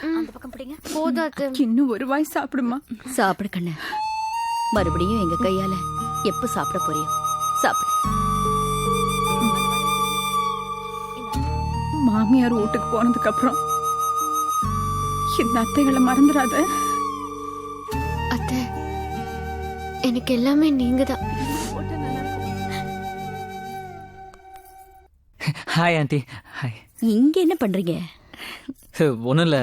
அந்த பக்கம் பிடிங்க. போதும் அத்தை. இன்னும் ஒரு வாய் சாப்பிடுமா. சாப்பிடு கண்ணு. மறுபடியும் எங்க கையால எப்ப சாப்பிட போறியோ சாப்பிடு. மாமியார் வீட்டுக்கு போனதுக்கு அப்புறம் இந்த அத்தைகளை மறந்துடாத. அத்தை, எனக்கு எல்லாமே நீங்க தான். Hi aunty. ஹாய். இங்க என்ன பண்றீங்க? ஒன்றும் இல்லை,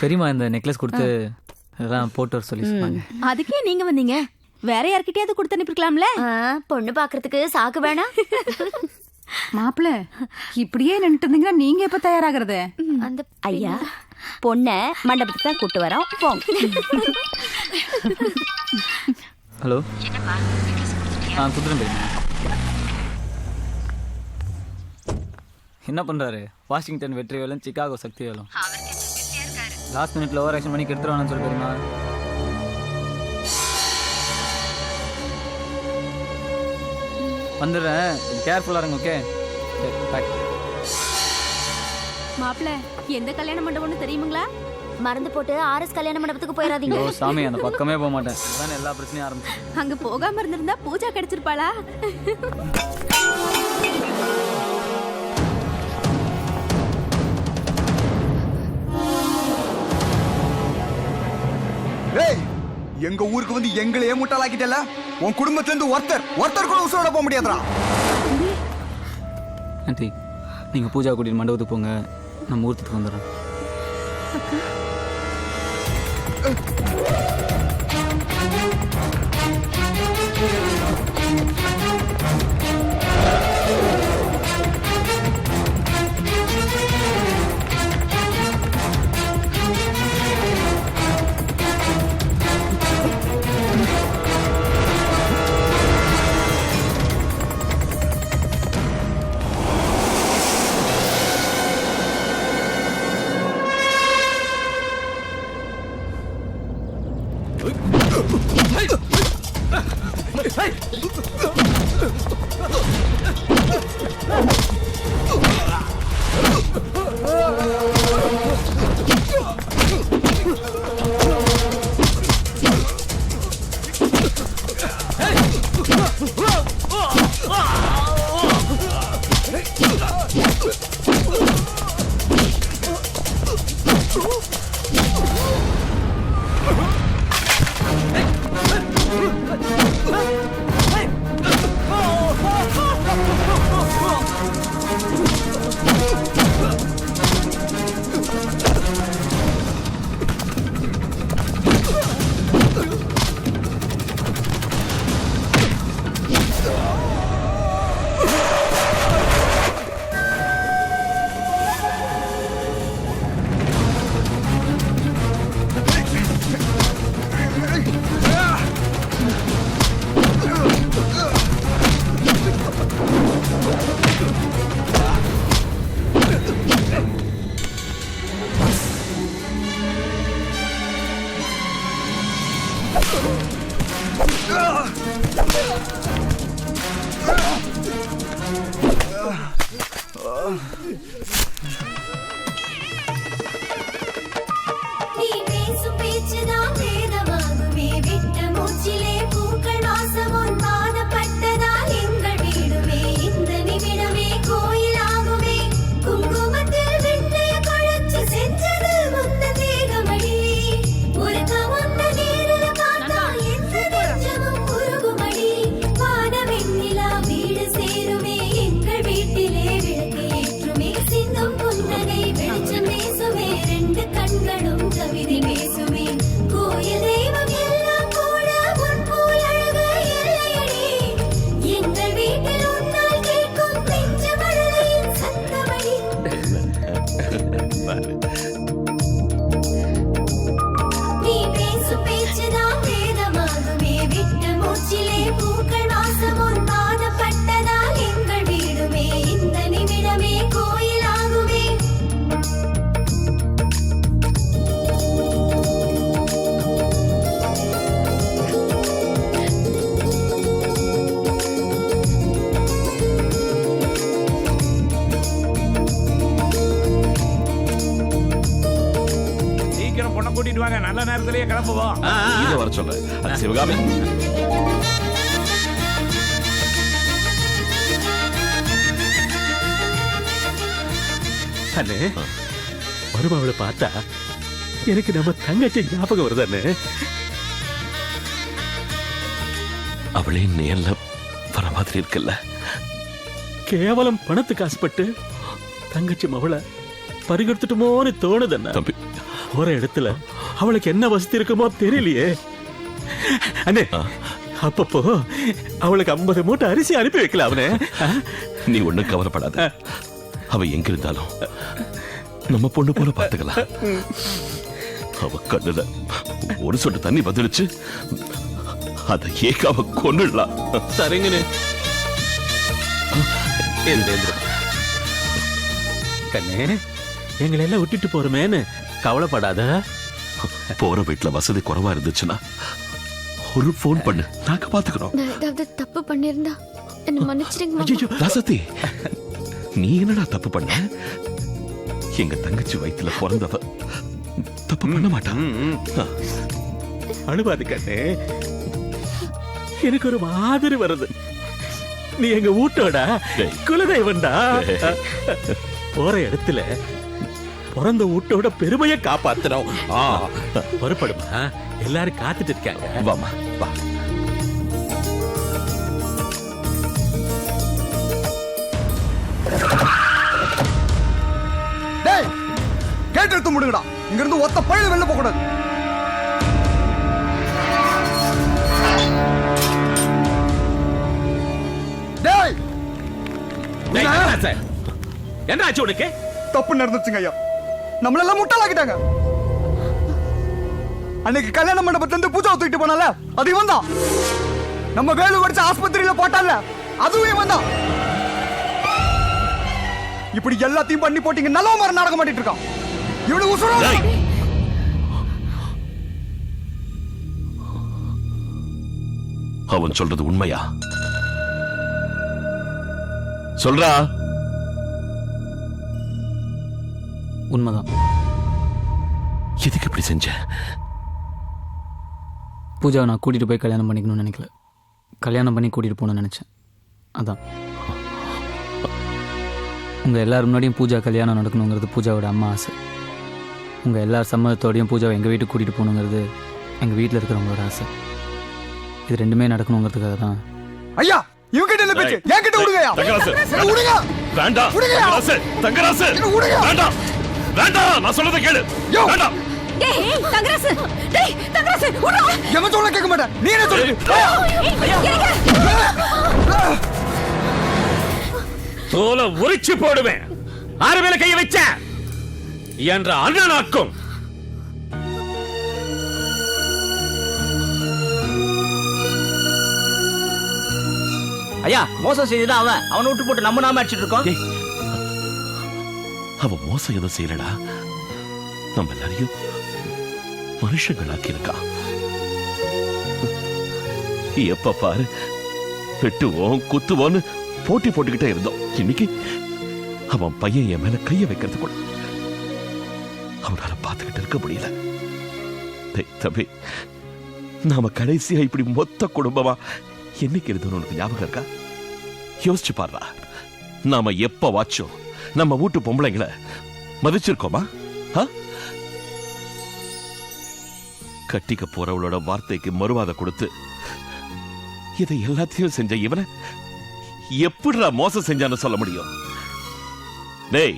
பெரியம்மா இந்த நெக்லஸ் கொடுத்து அதெல்லாம் போட்டு வர சொல்லி சொன்னாங்க. அதுக்கே நீங்க வந்தீங்க? வேற யார்கிட்டயாவது கொடுத்து அனுப்பிருக்கலாம்ல. பொண்ணு பாக்குறதுக்கு சாக்கு வேணாம். மாப்பிள்ள இப்படியே நின்னுட்டு இருந்தீங்கன்னா நீங்க எப்ப தயாராகிறது? அந்த ஐயா, பொண்ண மண்டபத்துக்கு தான் கூட்டு வரோம், போங்க. ஹலோ. கொடுத்துட்டேன் பெரியம்மா. என்ன பண்றாரு? வாஷிங்டன் வெற்றிவேலும் சிகாகோ சக்திவேலும் லாஸ்ட் மினிட்ல ஓவர் ஆக்ஷன் பண்ணி கெடுத்துருவானு சொல்லி பெரியம்மா. வந்துடுறேன், கேர்ஃபுல்லா இருங்க. ஓகே, பாய். மாப்பிள்ள எந்த கல்யாண மண்டபம்னு தெரியுங்களா? மறந்து போட்டு ஆர்எஸ் கல்யாண மண்டபத்துக்கு போயிடாதீங்க. ஓ சாமி, அந்த பக்கமே போக மாட்டேன். அதான் எல்லா பிரச்சனையும் ஆரம்பிச்சு. அங்க போகாம இருந்திருந்தா பூஜா கிடைச்சிருப்பாளா? எங்க ஊருக்கு வந்து எங்களையே முட்டாளாக்கிட்டல. உன் குடும்பத்துல இருந்து ஒருத்தர் கூட உசுரோட போக முடியாதுடா. ஆண்டி, நீங்க பூஜா கூட்டிட்டு மண்டபத்துக்கு போங்க, நான் முகூர்த்தத்துக்கு வந்துடுறேன். பொண்ணை கூட்டிட்டு வாங்க, நல்ல நேரத்திலேயே கிளம்புவோம். இதை வர சொல்றேன். அது சிவகாமி அண்ணே, மருமகளை பார்த்தா எனக்கு நம்ம தங்கச்சி ஞாபகம் வருதானே? அவளே நேர்ல வர மாதிரி இருக்குல்ல. கேவலம் பணத்துக்கு ஆசைப்பட்டு தங்கச்சி மவளை பறிகொடுத்துட்டுமோன்னு தோணுதண்ணா. தம்பி, போற இடத்துல அவளுக்கு என்ன வசதி இருக்குமோ தெரியலையே அண்ணே. அப்பப்போ அவளுக்கு 50 மூட்டை அரிசி அனுப்பி வைக்கல அவனே. நீ ஒண்ணும் கவலைப்படாத. அவ எங்க இருந்தாலும் நம்ம பொண்ணு போல பாத்துக்கலாம். அவ கண்ணுல ஒரு சொட்டு தண்ணி வந்துடுச்சு, அதை ஏக்காவ கொண்டுடலாம். சரிங்கண்ணே. கண்ணே, எங்களை எல்லாம் விட்டுட்டு போறமேன்னு கவலைப்படாத. போற வீட்டுல வசதி குறைவா இருந்துச்சுன்னா ஒரு போன் பண்ணு, நாங்க பாத்துக்கிறோம். நான் ஏதாவது தப்பு பண்ணிருந்தா என்ன மன்னிச்சிடுங்க மாமா. ஐயோ, ரசதி, நீ என்னடா தப்பு பண்ண? எங்க தங்கச்சி வயித்துல பிறந்தவ தப்பு பண்ண மாட்டான். அனுபாது கண்ணே, எனக்கு ஒரு மாதிரி வருது. நீ எங்க வீட்டோட குலதெய்வம்டா. போற இடத்துல பிறந்த வீட்டோட பெருமையை காப்பாத்துறோம். புறப்படுமா, எல்லாரும் காத்துட்டு இருக்காங்க. வாமா வா. டேய், கேட்டு எடுத்து முடுங்கடா. இங்க இருந்து ஒத்த பழுது வெளில போக கூடாது. டேய், என்ன ஆச்சு உனக்கு? தப்பு நடந்துச்சுங்க ஐயா. நம்மளெல்லாம் முட்டாளாக்கிட்டாங்க. அன்னைக்கு கல்யாண மண்டபத்துல இருந்து பூஜா தூக்கிட்டு போனால, அது இவன் தான். நம்ம வேலு வடிச்ச ஆஸ்பத்திரியில போட்டால, அதுவும் இவன் தான். இப்படி எல்லாத்தையும் பண்ணி போட்டீங்க. நல்ல மாதிரி நாடகம் பண்ணிட்டு இருக்கான். இவனு உசுரம். அவன் சொல்றது உண்மையா? சொல்றா. உண்மைதான். எதுக்கு இப்படி செஞ்ச? பூஜாவை நான் கூட்டிகிட்டு போய் கல்யாணம் பண்ணிக்கணும்னு நினைக்கல, கல்யாணம் பண்ணி கூட்டிகிட்டு போகணும்னு நினச்சேன். அதான் உங்கள் எல்லாரும் முன்னாடியும் பூஜா கல்யாணம் நடக்கணுங்கிறது பூஜாவோட அம்மா ஆசை. உங்கள் எல்லார் சம்மதத்தோடையும் பூஜாவை எங்கள் வீட்டுக்கு கூட்டிகிட்டு போகணுங்கிறது எங்கள் வீட்டில் இருக்கிறவங்களோட ஆசை. இது ரெண்டுமே நடக்கணுங்கிறதுக்காக தான். ஐயா, இவன் கிட்ட என்ன பேச்சு? என் கிட்ட விடுங்க. தங்கராசு, விடுங்க. வேண்டாம். விடுங்க. தங்கராசு, தங்கராசு, விடுங்க. வேண்டாம் வேண்டாம், நான் சொல்றதை கேளு. வேண்டாம். டேய் தங்கராசு, டேய் தங்கராசு, உடா. எவன் சொல்ல கேட்க மாட்டேன். நீ என்ன சொல்லுங்க? தோலை உரிச்சு போடுவேன். ஆறு மேல கையை வச்ச என்ற அண்ணனாக்கும். ஐயா, மோசம் செய்துதான் அவனை விட்டு போட்டு நம்ம நாம அடிச்சிட்டு இருக்கோம். அவன் மோசம் எதுவும் செய்யலடா. நம்ம எல்லாரையும் மனுஷங்களாக்கி இருக்கா. எப்ப பாரு வெட்டுவோம் குத்துவோன்னு போட்டி போட்டுக்கிட்டே இருந்தோம். இன்னைக்கு அவன் பையன் என் மேல கைய வைக்கிறது கூட அவனால பார்த்துக்கிட்டு இருக்க முடியல. தம்பி, நாம கடைசியா இப்படி மொத்த குடும்பமா என்னைக்கு இருந்தோம் உனக்கு ஞாபகம் இருக்கா? யோசிச்சு பாருடா. நாம எப்ப வாச்சோம் நம்ம வீட்டு பொம்பளைங்களை மதிச்சிருக்கோமா? கட்டிக்க போறவளோட வார்த்தைக்கு மறுவாத கொடுத்து இதை எல்லாத்தையும் செஞ்ச இவனை எப்படிடா மோசம் செஞ்சான்னு சொல்ல முடியும்? டேய்,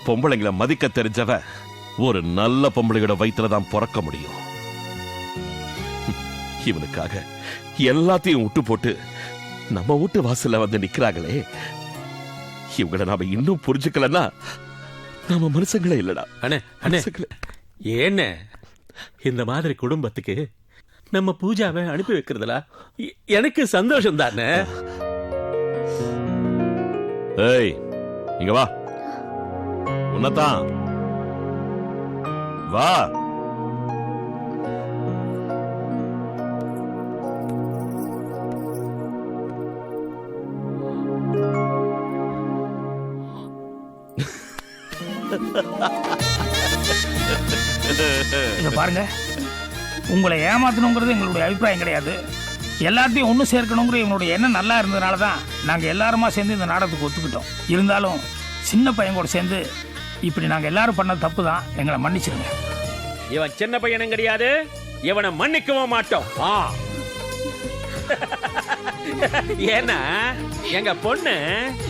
பொம்பளைங்களை மதிக்க தெரிஞ்சவ ஒரு நல்ல பொம்பளையோட வயிற்றுலதான் பிறக்க முடியும். இவனுக்காக எல்லாத்தையும் விட்டு போட்டு நம்ம வீட்டு வாசல்ல வந்து நிக்கிறாங்களே, இவங்களை நாம இன்னும் புரிஞ்சுக்கலன்னா நாம மனுஷங்களே இல்லடா. அண்ணே அண்ணே, ஏன்னு இந்த மாதிரி குடும்பத்துக்கு நம்ம பூஜாவை அனுப்பி வைக்கிறதுல எனக்கு சந்தோஷம் தானே. ஏய், இங்க வா. உன்னதான் வா. இதை பாருங்க, உங்களை ஏமாத்தணுங்கிறது எங்களுடைய அபிப்பிராயம் கிடையாது. எல்லாத்தையும் ஒன்று சேர்க்கணுங்கிற எங்களுடைய எண்ணம் நல்லா இருந்ததுனால தான் நாங்கள் எல்லாருமா சேர்ந்து இந்த நாடகத்துக்கு ஒத்துக்கிட்டோம். இருந்தாலும் சின்ன பையன் கூட சேர்ந்து இப்படி நாங்கள் எல்லாரும் பண்ண தப்பு தான், எங்களை மன்னிச்சிருங்க. இவன் சின்ன பையனும் கிடையாது, இவனை மன்னிக்கவும் மாட்டோம். ஏன்னா எங்க பொண்ணு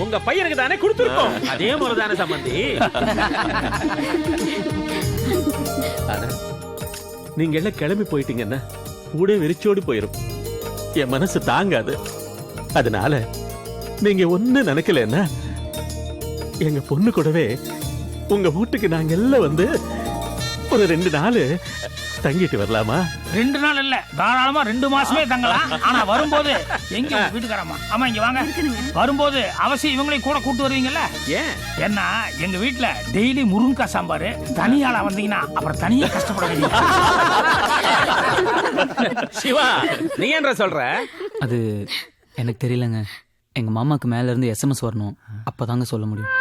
உங்க பையனுக்கு தானே கொடுத்துருக்கோம். அதே முறை தானே சம்பந்தி. நீங்க எல்லாம் கிளம்பி போயிட்டீங்கன்னா கூட வெறிச்சோடி போயிரும். என் மனசு தாங்காது. அதனால நீங்க ஒண்ணு நினைக்கலன்னா எங்க பொண்ணு கூடவே உங்க வீட்டுக்கு நாங்க எல்லாம் வந்து ஒரு 2 நாள் தங்கிட்டு வரலாமா? 2 நாள் இல்ல, தாராளமா 2 மாசமே தங்கலாம். ஆனா வரும்போது எங்க உங்க வீட்டுக்காரம்மா, ஆமா இங்க வாங்க, வரும்போது அவசியம் இவங்களையும் கூட கூட்டு வருவீங்கல்ல? ஏன்? ஏன்னா எங்க வீட்டுல டெய்லி முருங்கக்காய் சாம்பார், தனியாளா வந்தீங்கன்னா அப்புறம் தனியா கஷ்டப்பட வேண்டியது. சிவா, நீ என்ன சொல்ற? அது எனக்கு தெரியலங்க. எங்கள் மாமாவுக்கு மேலேருந்து SMS வரணும், அப்போ தாங்க சொல்ல முடியும்.